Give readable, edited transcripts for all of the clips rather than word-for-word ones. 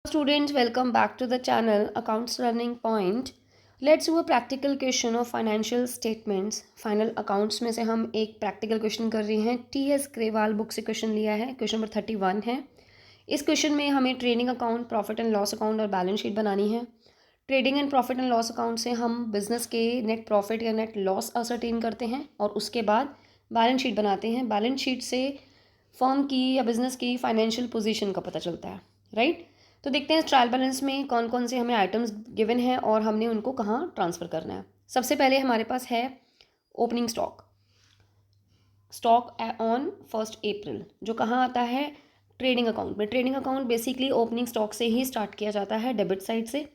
Students, welcome back to the channel Accounts Learning Point. Let's do a practical question of financial statements. Final accounts में से हम एक practical question कर रहे हैं. TS ग्रेवाल बुक से क्वेश्चन लिया है. क्वेश्चन नंबर 31 है. इस क्वेश्चन में हमें trading account, profit and loss account और बैलेंस शीट बनानी है. Trading and profit and loss account से हम बिजनेस के नेट प्रॉफिट या नेट लॉस असरटेन करते हैं और उसके बाद बैलेंस शीट बनाते हैं. बैलेंस शीट से फर्म की या बिजनेस की फाइनेंशियल पोजीशन का पता चलता है, राइट. तो देखते हैं ट्रायल बैलेंस में कौन कौन से हमें आइटम्स गिवन हैं और हमने उनको कहाँ ट्रांसफ़र करना है. सबसे पहले हमारे पास है ओपनिंग स्टॉक ऑन 1 अप्रैल, जो कहाँ आता है, ट्रेडिंग अकाउंट में. Trading account basically opening stock से ही स्टार्ट किया जाता है, डेबिट साइड से.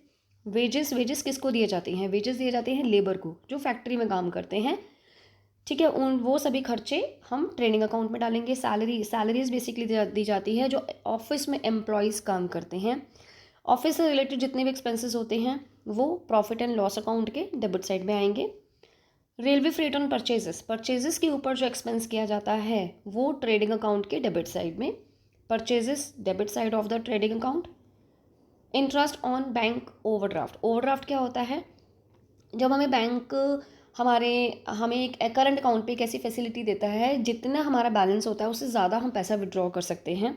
वेजेस किसको दिए जाते हैं? वेजेस दिए जाते हैं लेबर को, जो फैक्ट्री में काम करते हैं, ठीक है. वो सभी खर्चे हम ट्रेडिंग अकाउंट में डालेंगे. सैलरीज बेसिकली दी जाती है जो ऑफिस में एम्प्लॉयज़ काम करते हैं. ऑफिस से रिलेटेड जितने भी एक्सपेंसेस होते हैं वो प्रॉफिट एंड लॉस अकाउंट के डेबिट साइड में आएंगे. रेलवे फ्रेट ऑन परचेजेस के ऊपर जो एक्सपेंस किया जाता है वो ट्रेडिंग अकाउंट के डेबिट साइड में. Purchases debit side of the trading account. Interest on bank overdraft क्या होता है? जब हमें बैंक हमें एक करंट अकाउंट पे एक ऐसी फैसिलिटी देता है जितना हमारा बैलेंस होता है उससे ज़्यादा हम पैसा विड्रॉ कर सकते हैं.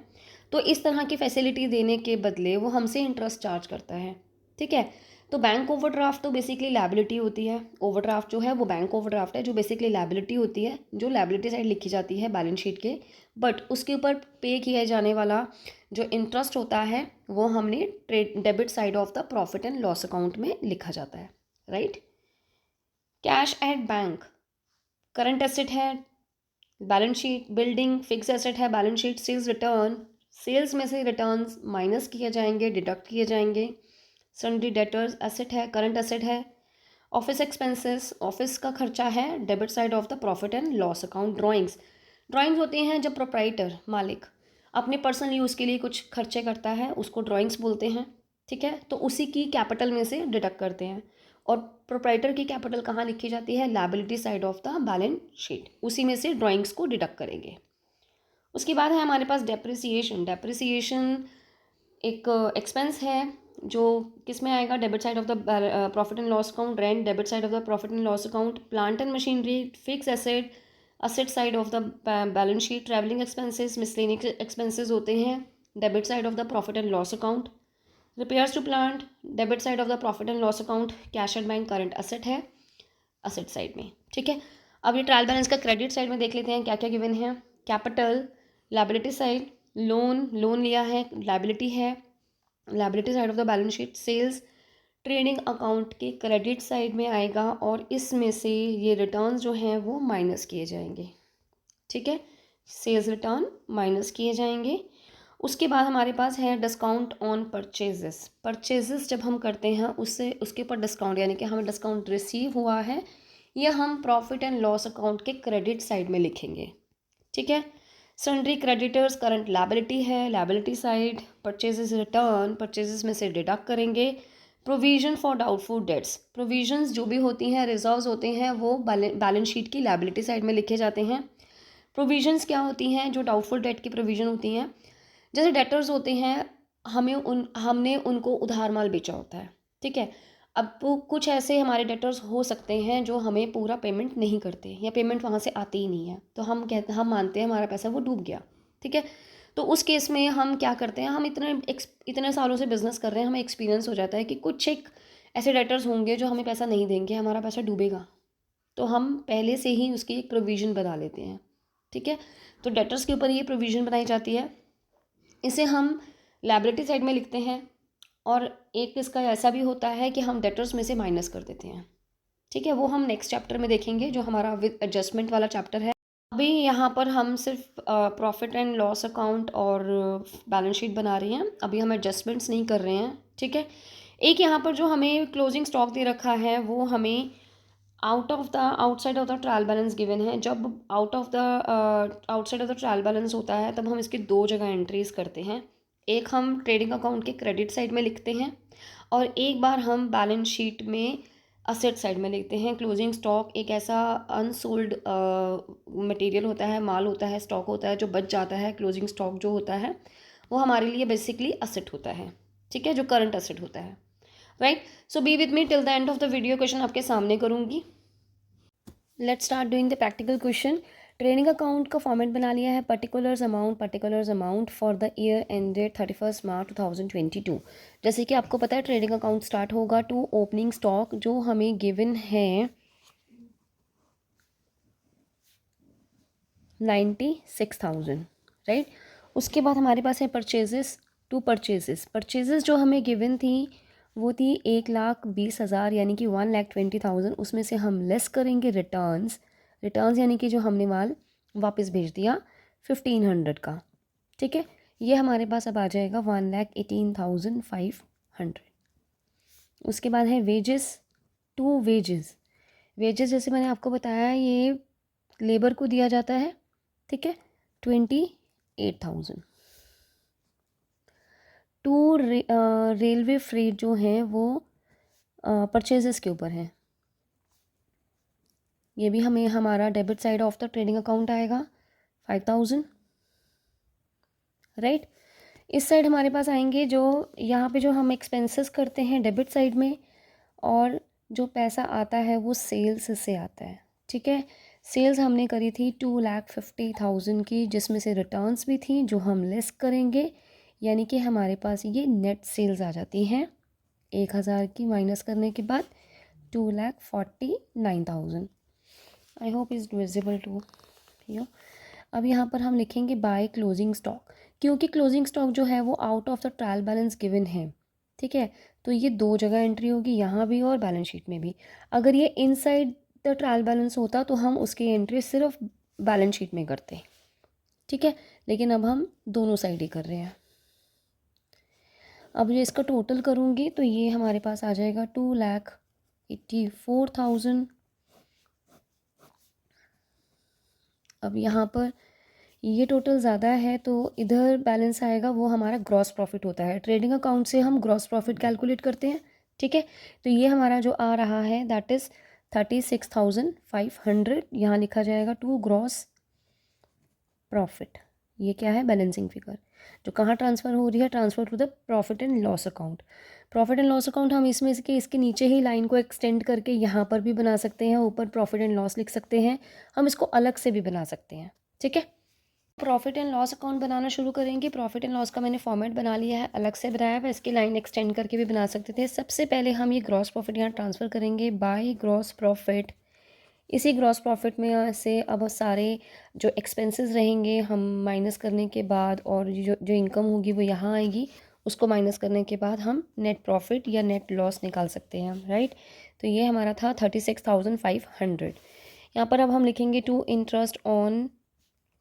तो इस तरह की फैसिलिटी देने के बदले वो हमसे इंटरेस्ट चार्ज करता है, ठीक है. तो बैंक ओवरड्राफ्ट तो बेसिकली लायबिलिटी होती है. ओवरड्राफ्ट जो है वो बैंक ओवरड्राफ्ट है जो बेसिकली लायबिलिटी होती है, जो लायबिलिटी साइड लिखी जाती है बैलेंस शीट के. बट उसके ऊपर पे किया जाने वाला जो इंटरेस्ट होता है वो हमने debit side of the profit and loss account में लिखा जाता है, right. Cash at bank current asset है, balance sheet. Building fix asset है, बैलेंस शीट. सेल्स में से रिटर्न्स माइनस किए जाएंगे, डिडक्ट किए जाएंगे. सन्ड्री डेटर्स एसेट है, करंट एसेट है. ऑफिस एक्सपेंसेस ऑफिस का खर्चा है, debit side of the profit and loss account. Drawings होती हैं जब प्रोप्राइटर मालिक अपने पर्सनल यूज़ के लिए कुछ खर्चे करता है, उसको ड्राइंग्स बोलते हैं, ठीक है. तो उसी की कैपिटल में से डिडक्ट करते हैं. और प्रोप्राइटर की कैपिटल कहाँ लिखी जाती है? Liability side of the balance sheet. उसी में से ड्राइंग्स को डिडक्ट करेंगे. उसके बाद है हमारे पास डेप्रिसिएशन एक एक्सपेंस है जो किस में आएगा? Debit side of the profit and loss account. Rent debit side of the profit and loss account. Plant and machinery fix asset side of the balance sheet. Travelling expenses miscellaneous expenses होते हैं, debit side of the profit and loss account. Repairs to plant debit side of the profit and loss account. Cash at bank current asset है, asset side में, ठीक है. अब ये trial balance का credit side में देख लेते हैं क्या क्या गिवन है. कैपिटल लायबिलिटी साइड, लोन लिया है, लायबिलिटी है, liability side of the balance sheet. Sales trading account के क्रेडिट साइड में आएगा और इसमें से ये रिटर्न्स जो हैं वो माइनस किए जाएंगे, ठीक है. सेल्स रिटर्न माइनस किए जाएंगे. उसके बाद हमारे पास है डिस्काउंट ऑन परचेजेस जब हम करते हैं उससे उसके ऊपर डिस्काउंट, यानी कि हमें डिस्काउंट रिसीव हुआ है, यह हम प्रॉफिट एंड लॉस अकाउंट के क्रेडिट साइड में लिखेंगे, ठीक है. सन्ड्री क्रेडिटर्स करंट लायबिलिटी है, liability side. Purchases return purchases में से डिडक्ट करेंगे. Provision for doubtful debts provisions जो भी होती हैं, रिजर्व्स होते हैं, वो बैलेंस शीट की लायबिलिटी साइड में लिखे जाते हैं. प्रोविजंस क्या होती हैं? जो डाउटफुल डेट की प्रोविजन होती हैं. जैसे डेटर्स होते हैं, हमने उनको उधार माल बेचा होता है, ठीक है. अब वो कुछ ऐसे हमारे डेटर्स हो सकते हैं जो हमें पूरा पेमेंट नहीं करते या पेमेंट वहाँ से आती ही नहीं है, तो हम मानते हैं हमारा पैसा वो डूब गया, ठीक है. तो उस केस में हम क्या करते हैं, हम इतने सालों से बिजनेस कर रहे हैं, हमें एक्सपीरियंस हो जाता है कि कुछ एक ऐसे डेटर्स होंगे जो हमें पैसा नहीं देंगे, हमारा पैसा डूबेगा. तो हम पहले से ही उसकी एक प्रोविज़न बना लेते हैं, ठीक है. तो डेटर्स के ऊपर ये प्रोविज़न बनाई जाती है, इसे हम लायबिलिटी साइड में लिखते हैं. और एक इसका ऐसा भी होता है कि हम डेटर्स में से माइनस कर देते हैं, ठीक है. वो हम नेक्स्ट चैप्टर में देखेंगे जो हमारा विद एडजस्टमेंट वाला चैप्टर है. अभी यहाँ पर हम सिर्फ प्रॉफिट एंड लॉस अकाउंट और बैलेंस शीट बना रहे हैं, अभी हम एडजस्टमेंट्स नहीं कर रहे हैं, ठीक है. एक यहाँ पर जो हमें क्लोजिंग स्टॉक दे रखा है वो हमें outside of the trial balance given है. जब outside of the trial balance होता है तब हम इसकी दो जगह एंट्रीज करते हैं. एक हम ट्रेडिंग अकाउंट के क्रेडिट साइड में लिखते हैं और एक बार हम बैलेंस शीट में असेट साइड में लिखते हैं. क्लोजिंग स्टॉक एक ऐसा अनसोल्ड मटेरियल होता है, माल होता है, स्टॉक होता है जो बच जाता है. क्लोजिंग स्टॉक जो होता है वो हमारे लिए बेसिकली असेट होता है, ठीक है, जो करंट एसेट होता है, right. So be with me till the end of the video, question आपके सामने करूँगी। Let's start doing the practical question. Trading account का फॉर्मेट बना लिया है, particulars amount for the year ended 31 मार्च 2022। जैसे कि आपको पता है ट्रेडिंग अकाउंट स्टार्ट होगा टू ओपनिंग स्टॉक जो हमें गिवन है 96,000, राइट। उसके बाद हमारे पास है परचेजेस, टू परचेजेस जो हमें गिवन थी वो थी 1,20,000 यानी कि 1,20,000। उसमें से हम लेस करेंगे रिटर्न्स यानी कि जो हमने माल वापस भेज दिया 1,500 का, ठीक है। ये हमारे पास अब आ जाएगा 1,18,500। उसके बाद है वेजेस, टू वेजेस जैसे मैंने आपको बताया ये लेबर को दिया जाता है, ठीक है, 28,000। टू रेलवे फ्रेट जो है वो परचेजेस के ऊपर है, ये भी हमें हमारा debit side of the trading account आएगा 5,000, राइट। इस साइड हमारे पास आएंगे जो यहाँ पे जो हम एक्सपेंसेस करते हैं डेबिट साइड में, और जो पैसा आता है वो सेल्स से आता है, ठीक है। सेल्स हमने करी थी 2,50,000 की, जिसमें से रिटर्न्स भी थी जो हम लेस करेंगे, यानी कि हमारे पास ये नेट सेल्स आ जाती हैं 1,000 की माइनस करने के बाद 2,49,000। I hope is visible to you. अब यहाँ पर हम लिखेंगे बाय क्लोजिंग स्टॉक, क्योंकि क्लोजिंग स्टॉक जो है वो out of the trial balance given है, ठीक है। तो ये दो जगह एंट्री होगी, यहाँ भी और बैलेंस शीट में भी। अगर ये इनसाइड द ट्रायल बैलेंस होता तो हम उसकी एंट्री सिर्फ बैलेंस शीट में करते, ठीक है, लेकिन अब हम दोनों साइड ही कर रहे हैं। अब ये इसका टोटल करूँगी तो ये हमारे पास आ जाएगा 2,84,000। अब यहाँ पर ये टोटल ज़्यादा है तो इधर बैलेंस आएगा, वो हमारा ग्रॉस प्रॉफिट होता है। ट्रेडिंग अकाउंट से हम ग्रॉस प्रॉफिट कैलकुलेट करते हैं, ठीक है। तो ये हमारा जो आ रहा है दैट इज़ 36,500, यहाँ लिखा जाएगा टू ग्रॉस प्रॉफिट। ये क्या है, बैलेंसिंग फिगर, जो कहाँ ट्रांसफ़र हो रही है, transfer to the profit and loss account. Profit and loss account हम इसमें इसके नीचे ही लाइन को एक्सटेंड करके यहाँ पर भी बना सकते हैं, ऊपर प्रॉफिट एंड लॉस लिख सकते हैं, हम इसको अलग से भी बना सकते हैं, ठीक है। प्रॉफिट एंड लॉस अकाउंट बनाना शुरू करेंगे। प्रॉफिट एंड लॉस का मैंने फॉर्मेट बना लिया है, अलग से बनाया हुआ, इसकी लाइन एक्सटेंड करके भी बना सकते थे। सबसे पहले हम ये ग्रॉस प्रॉफिट यहाँ ट्रांसफ़र करेंगे बाय ग्रॉस प्रॉफिट। इसी ग्रॉस प्रॉफिट में से अब सारे जो एक्सपेंसेस रहेंगे हम माइनस करने के बाद, और जो इनकम होगी वो यहाँ आएगी, उसको माइनस करने के बाद हम नेट प्रॉफिट या नेट लॉस निकाल सकते हैं, राइट। तो ये हमारा था 36,500। यहाँ पर अब हम लिखेंगे टू इंटरेस्ट ऑन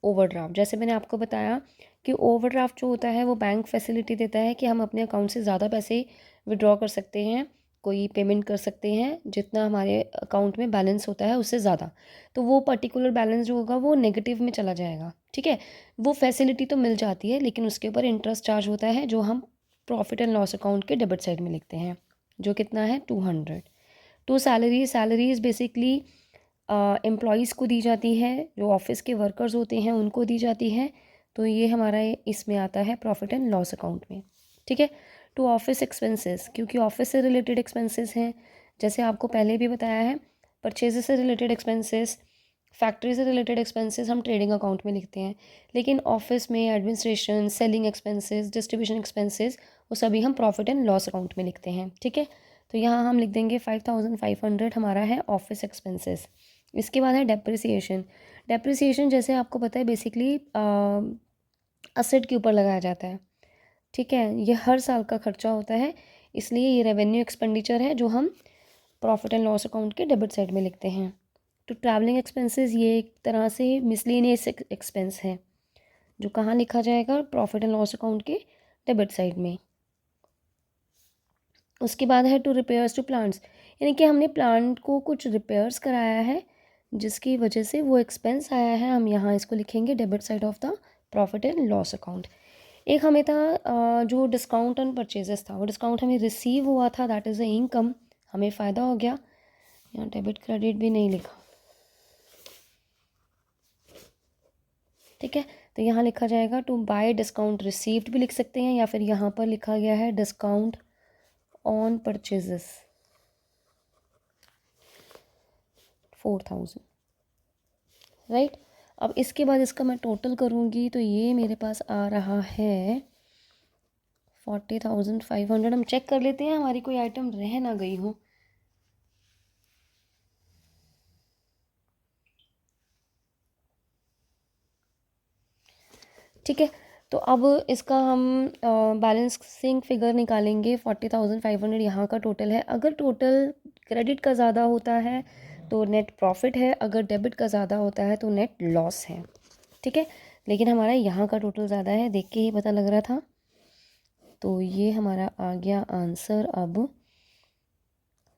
ओवरड्राफ्ट। जैसे मैंने आपको बताया कि ओवरड्राफ्ट जो होता है वो बैंक फैसिलिटी देता है कि हम अपने अकाउंट से ज़्यादा पैसे विड्रॉ कर सकते हैं, कोई पेमेंट कर सकते हैं जितना हमारे अकाउंट में बैलेंस होता है उससे ज़्यादा। तो वो पर्टिकुलर बैलेंस जो होगा वो नेगेटिव में चला जाएगा, ठीक है। वो फैसिलिटी तो मिल जाती है लेकिन उसके ऊपर इंटरेस्ट चार्ज होता है, जो हम प्रॉफिट एंड लॉस अकाउंट के डेबिट साइड में लिखते हैं, जो कितना है 200। टू सैलरीज बेसिकली एम्प्लॉयज़ को दी जाती है, जो ऑफिस के वर्कर्स होते हैं उनको दी जाती है। तो ये हमारा इसमें आता है प्रॉफिट एंड लॉस अकाउंट में, ठीक है। टू ऑफिस एक्सपेंसेस, क्योंकि ऑफिस से रिलेटेड एक्सपेंसेस हैं, जैसे आपको पहले भी बताया है, परचेजेस से रिलेटेड एक्सपेंसेस, फैक्ट्री से रिलेटेड एक्सपेंसेस हम ट्रेडिंग अकाउंट में लिखते हैं, लेकिन ऑफिस में administration, selling expenses, distribution expenses, वो सभी हम प्रॉफिट एंड लॉस अकाउंट में लिखते हैं, ठीक है। तो यहाँ हम लिख देंगे 5,500 हमारा है ऑफिस एक्सपेंसेस। इसके बाद है डेप्रिसिएशन। डेप्रिसिएशन जैसे आपको पता है बेसिकली असेट के ऊपर लगाया जाता है, ठीक है। ये हर साल का खर्चा होता है, इसलिए ये रेवेन्यू एक्सपेंडिचर है जो हम प्रॉफिट एंड लॉस अकाउंट के डेबिट साइड में लिखते हैं। तो ट्रैवलिंग एक्सपेंसेस ये एक तरह से मिसलेनियस एक्सपेंस है, जो कहाँ लिखा जाएगा, प्रॉफिट एंड लॉस अकाउंट के डेबिट साइड में। उसके बाद है टू रिपेयर्स टू प्लांट्स, यानी कि हमने प्लांट को कुछ रिपेयर्स कराया है जिसकी वजह से वो एक्सपेंस आया है, हम यहाँ इसको लिखेंगे debit side of the profit and loss account. एक हमें था जो डिस्काउंट ऑन परचेजेस था, वो डिस्काउंट हमें रिसीव हुआ था, दैट इज़ अ इनकम, हमें फ़ायदा हो गया। यहाँ डेबिट क्रेडिट भी नहीं लिखा, ठीक है। तो यहाँ लिखा जाएगा टू बाय डिस्काउंट रिसीव्ड भी लिख सकते हैं, या फिर यहाँ पर लिखा गया है डिस्काउंट ऑन परचेजेस 4000, राइट। अब इसके बाद इसका मैं टोटल करूँगी तो ये मेरे पास आ रहा है 40,500। हम चेक कर लेते हैं हमारी कोई आइटम रह ना गई हो। ठीक है, तो अब इसका हम बैलेंसिंग फिगर निकालेंगे। 40,500 यहाँ का टोटल है। अगर टोटल क्रेडिट का ज़्यादा होता है तो नेट प्रॉफिट है, अगर डेबिट का ज़्यादा होता है तो नेट लॉस है। ठीक है, लेकिन हमारा यहाँ का टोटल ज़्यादा है, देख के ही पता लग रहा था। तो ये हमारा आ गया आंसर अब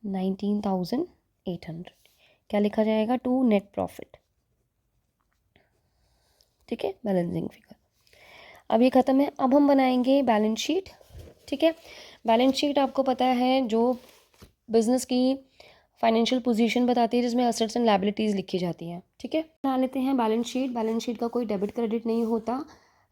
19,800। क्या लिखा जाएगा? To net profit. ठीक है, बैलेंसिंग फिगर। अब ये ख़त्म है। अब हम बनाएंगे बैलेंस शीट। ठीक है, बैलेंस शीट आपको पता है जो बिजनेस की फाइनेंशियल पोजीशन बताती है, जिसमें असेट्स एंड लायबिलिटीज़ लिखी जाती हैं। ठीक है, बना लेते हैं बैलेंस शीट। बैलेंस शीट का कोई डेबिट क्रेडिट नहीं होता।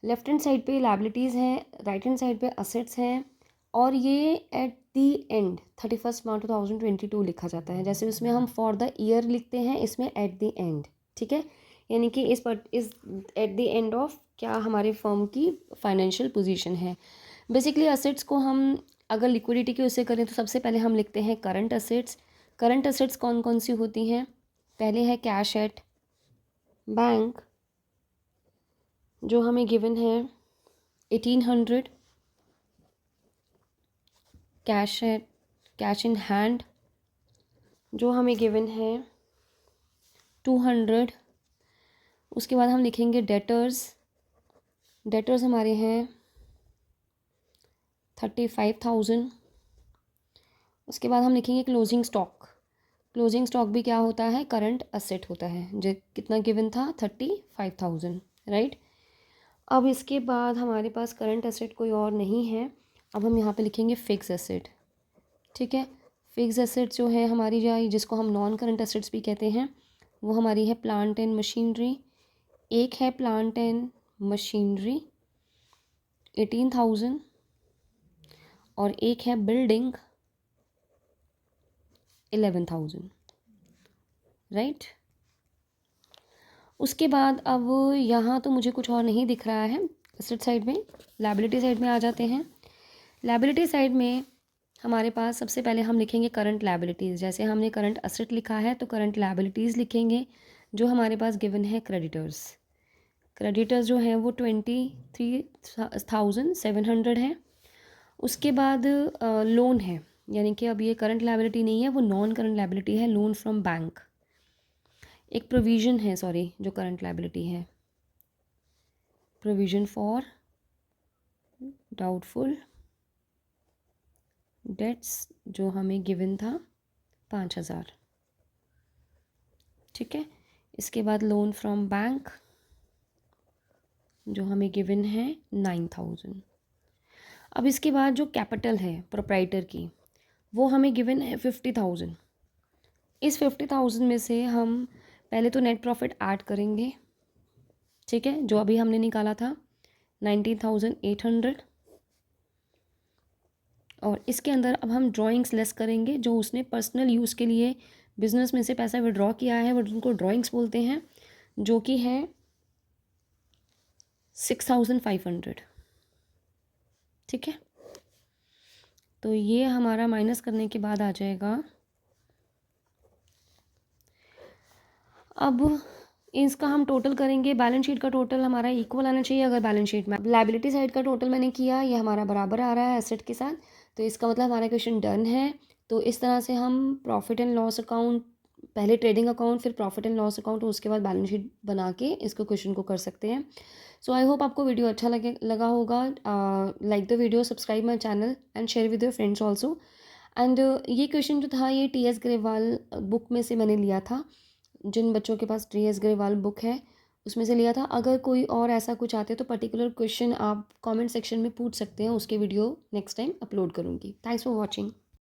लेफ्ट हैंड साइड पे लायबिलिटीज़ हैं, राइट हैंड साइड पे असेट्स हैं, और ये एट दी एंड 31 मार्च 2022 लिखा जाता है। जैसे उसमें हम फॉर द ईयर लिखते हैं, इसमें एट दी एंड। ठीक है, यानी कि इस एट द एंड ऑफ क्या हमारे फर्म की फाइनेंशियल पोजीशन है। बेसिकली असेट्स को हम अगर लिक्विडिटी की उससे करें तो सबसे पहले हम लिखते हैं करंट असेट्स। करंट असेट्स कौन कौन सी होती हैं? पहले है कैश एट बैंक, जो हमें गिवन है 1800। कैश इन हैंड, जो हमें गिवन है 200। उसके बाद हम लिखेंगे डेटर्स। डेटर्स हमारे हैं 35,000। उसके बाद हम लिखेंगे क्लोजिंग स्टॉक। क्लोजिंग स्टॉक भी क्या होता है? करंट असेट होता है। जो कितना गिवन था? 35,000, राइट। अब इसके बाद हमारे पास करंट असेट कोई और नहीं है। अब हम यहाँ पे लिखेंगे फिक्स एसेट। ठीक है, फिक्स एसेट जो है हमारी, जिसको हम नॉन करंट एसेट्स भी कहते हैं, वो हमारी है प्लांट एंड मशीनरी। एक है प्लांट एंड मशीनरी 18,000, और एक है बिल्डिंग 11,000, राइट। उसके बाद अब यहाँ तो मुझे कुछ और नहीं दिख रहा है एसेट साइड में। लायबिलिटी साइड में आ जाते हैं। लायबिलिटी साइड में हमारे पास सबसे पहले हम लिखेंगे करंट लायबिलिटीज़। जैसे हमने करंट असेट लिखा है तो करंट लायबिलिटीज़ लिखेंगे। जो हमारे पास गिवन है क्रेडिटर्स। क्रेडिटर्स जो हैं वो 23,700 है। उसके बाद लोन है, यानी कि अब ये करंट लायबिलिटी नहीं है, वो नॉन करंट लायबिलिटी है, लोन फ्रॉम बैंक। एक प्रोविज़न है, सॉरी, जो करंट लायबिलिटी है, प्रोविज़न फॉर डाउटफुल डेट्स, जो हमें गिवन था 5,000। ठीक है, इसके बाद लोन फ्रॉम बैंक, जो हमें गिवन है 9,000। अब इसके बाद जो कैपिटल है प्रोप्राइटर की, वो हमें गिवन है 50,000। इस 50,000 में से हम पहले तो नेट प्रॉफिट ऐड करेंगे। ठीक है, जो अभी हमने निकाला था 19,800, और इसके अंदर अब हम ड्राइंग्स लेस करेंगे। जो उसने पर्सनल यूज़ के लिए बिजनेस में से पैसा विड्रॉ किया है, वो उनको ड्राइंग्स बोलते हैं, जो कि है 6,500। ठीक है, तो ये हमारा माइनस करने के बाद आ जाएगा। अब इसका हम टोटल करेंगे। बैलेंस शीट का टोटल हमारा इक्वल आना चाहिए। अगर बैलेंस शीट में लायबिलिटी साइड का टोटल मैंने किया, ये हमारा बराबर आ रहा है एसेट के साथ, तो इसका मतलब हमारा क्वेश्चन डन है। तो इस तरह से हम प्रॉफिट एंड लॉस अकाउंट, पहले ट्रेडिंग अकाउंट, फिर प्रॉफिट एंड लॉस अकाउंट, और उसके बाद बैलेंस शीट बना के इसको क्वेश्चन को कर सकते हैं। सो आई होप आपको वीडियो अच्छा लगा होगा। Like the video, subscribe my channel and share with your friends also. And ये क्वेश्चन जो था ये TS ग्रेवाल बुक में से मैंने लिया था। जिन बच्चों के पास TS ग्रेवाल बुक है उसमें से लिया था। अगर कोई और ऐसा कुछ आते तो पर्टिकुलर क्वेश्चन आप कमेंट सेक्शन में पूछ सकते हैं, उसके वीडियो नेक्स्ट टाइम अपलोड करूँगी। Thanks for watching.